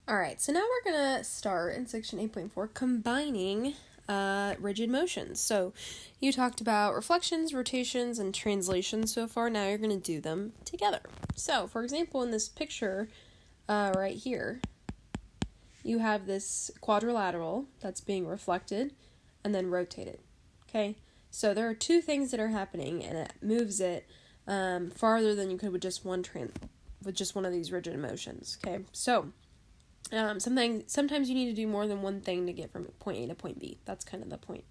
Alright, so now we're going to start in section 8.4 combining rigid motions. So you talked about reflections, rotations, and translations so far. Now you're going to do them together. So, for example, in this picture right here, you have this quadrilateral that's being reflected and then rotated. Okay, so there are two things that are happening, and it moves it farther than you could with just one of these rigid motions. Okay, so sometimes you need to do more than one thing to get from point A to point B. That's kind of the point.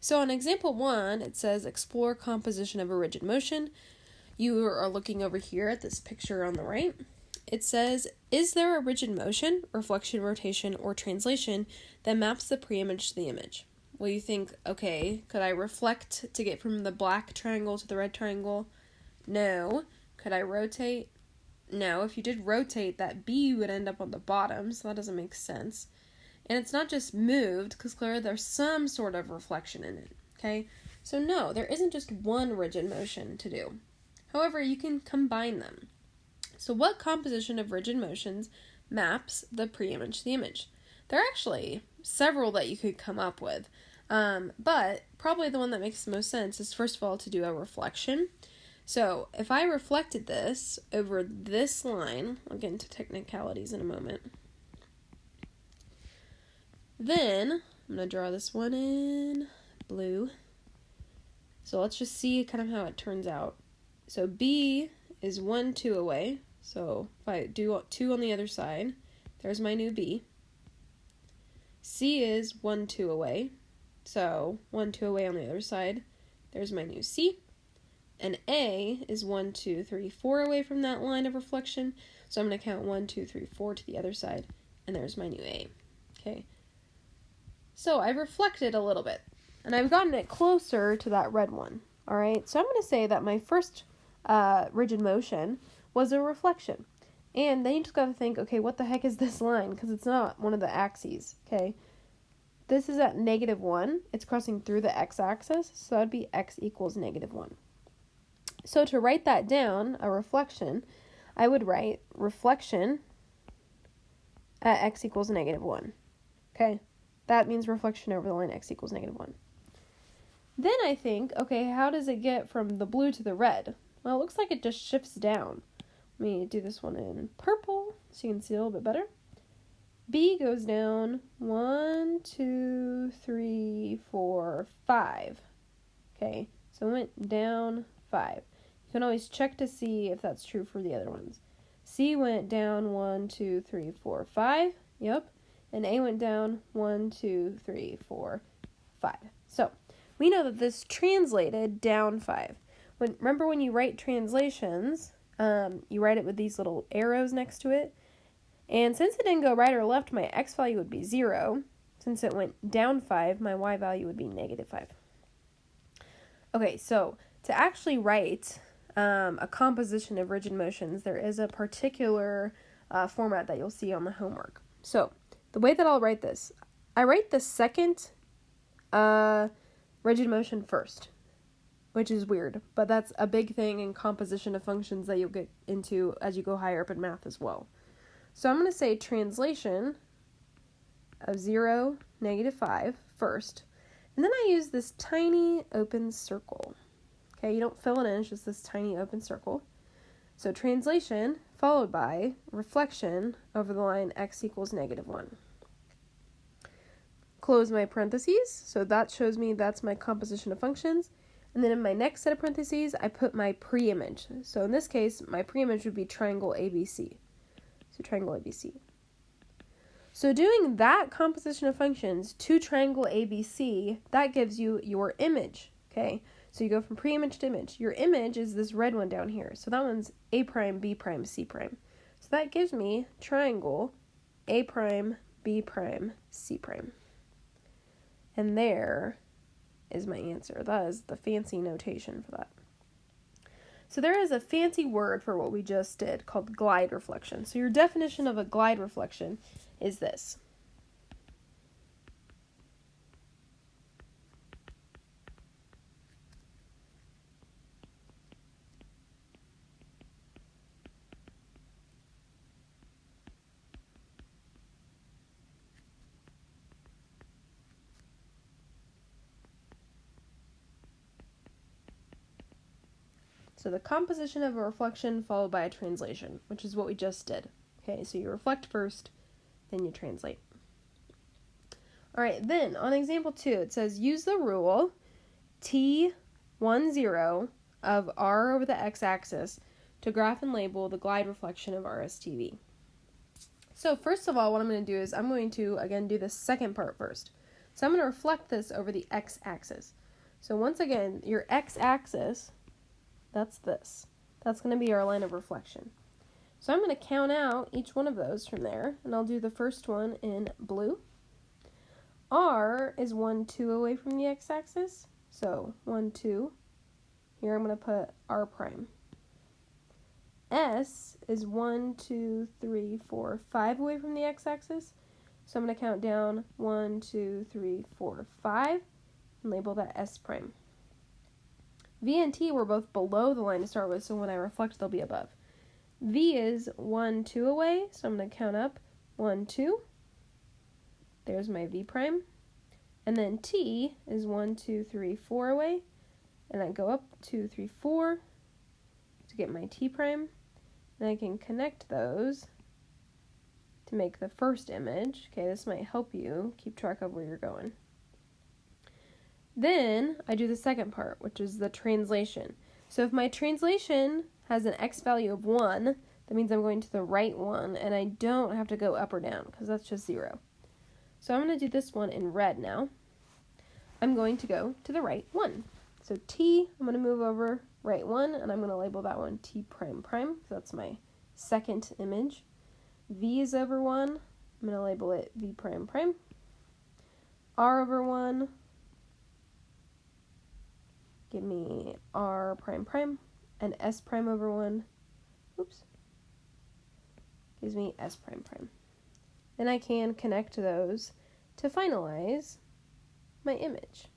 So on example 1, it says explore composition of a rigid motion. You are looking over here at this picture on the right. It says, is there a rigid motion, reflection, rotation, or translation that maps the pre-image to the image? Well, you think, okay, could I reflect to get from the black triangle to the red triangle? No. Could I rotate? No. If you did rotate, that B would end up on the bottom, so that doesn't make sense. And it's not just moved, because clearly there's some sort of reflection in it, okay? So no, there isn't just one rigid motion to do. However, you can combine them. So what composition of rigid motions maps the pre-image to the image? There are actually several that you could come up with, but probably the one that makes the most sense is, first of all, to do a reflection. So if I reflected this over this line, I'll get into technicalities in a moment, then I'm going to draw this one in blue. So let's just see kind of how it turns out. So B is 1, 2 away. So if I do 2 on the other side, there's my new B. C is 1, 2 away. So 1, 2 away on the other side, there's my new C. And A is 1, 2, 3, 4 away from that line of reflection. So I'm going to count 1, 2, 3, 4 to the other side, and there's my new A. Okay. So I've reflected a little bit, and I've gotten it closer to that red one. All right. So I'm going to say that my first rigid motion was a reflection. And then you just got to think, okay, what the heck is this line? Because it's not one of the axes, okay? This is at -1. It's crossing through the x-axis, so that would be x equals -1. So to write that down, a reflection, I would write reflection at x equals -1, okay? That means reflection over the line x equals -1. Then I think, okay, how does it get from the blue to the red? Well, it looks like it just shifts down. Let me do this one in purple so you can see a little bit better. B goes down 1, 2, 3, 4, 5. Okay, so it went down 5. You can always check to see if that's true for the other ones. C went down 1, 2, 3, 4, 5. Yep. And A went down 1, 2, 3, 4, 5. So we know that this translated down 5. Remember when you write translations, you write it with these little arrows next to it. And since it didn't go right or left, my x value would be 0. Since it went down 5, my y value would be -5. Okay, so to actually write a composition of rigid motions, there is a particular format that you'll see on the homework. So the way that I'll write this, I write the second rigid motion first, which is weird, but that's a big thing in composition of functions that you'll get into as you go higher up in math as well. So I'm going to say translation of 0, -5 first, and then I use this tiny open circle. Okay, you don't fill it in, it's just this tiny open circle. So translation followed by reflection over the line x equals -1. Close my parentheses, so that shows me that's my composition of functions. And then in my next set of parentheses, I put my pre-image. So in this case, my pre-image would be triangle ABC. So triangle ABC. So doing that composition of functions to triangle ABC, that gives you your image, okay? So you go from pre-image to image. Your image is this red one down here. So that one's A prime, B prime, C prime. So that gives me triangle A prime, B prime, C prime. And there is my answer. That is the fancy notation for that. So there is a fancy word for what we just did called glide reflection. So your definition of a glide reflection is this. So the composition of a reflection followed by a translation, which is what we just did. Okay, so you reflect first, then you translate. All right, then on example 2, it says use the rule T10 of R over the x-axis to graph and label the glide reflection of RSTV. So first of all, what I'm going to do is I'm going to, again, do the second part first. So I'm going to reflect this over the x-axis. So once again, your x-axis, that's this. That's going to be our line of reflection. So I'm going to count out each one of those from there, and I'll do the first one in blue. R is 1, 2 away from the x-axis. So 1, 2. Here I'm going to put R prime. S is 1, 2, 3, 4, 5 away from the x-axis. So I'm going to count down 1, 2, 3, 4, 5 and label that S prime. V and T were both below the line to start with, so when I reflect, they'll be above. V is 1, 2 away, so I'm going to count up 1, 2. There's my V prime. And then T is 1, 2, 3, 4 away, and I go up 2, 3, 4 to get my T prime. And I can connect those to make the first image. Okay, this might help you keep track of where you're going. Then I do the second part, which is the translation. So if my translation has an x value of 1, that means I'm going to the right one, and I don't have to go up or down, because that's just 0. So I'm going to do this one in red now. I'm going to go to the right one. So T, I'm going to move over right one, and I'm going to label that one T prime prime. So that's my second image. V is over 1. I'm going to label it V prime prime. R over 1. Give me R prime prime. And S prime over 1. Oops. Gives me S prime prime. Then I can connect those to finalize my image.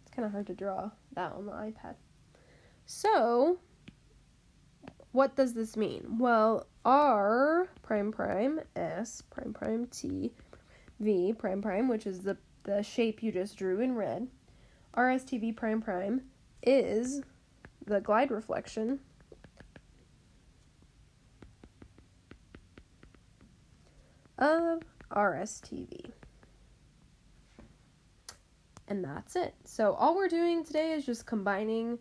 It's kind of hard to draw that on the iPad. So, what does this mean? Well, R prime prime, S prime prime, T, V prime prime, which is the shape you just drew in red, RSTV prime prime is the glide reflection of RSTV. And that's it. So all we're doing today is just combining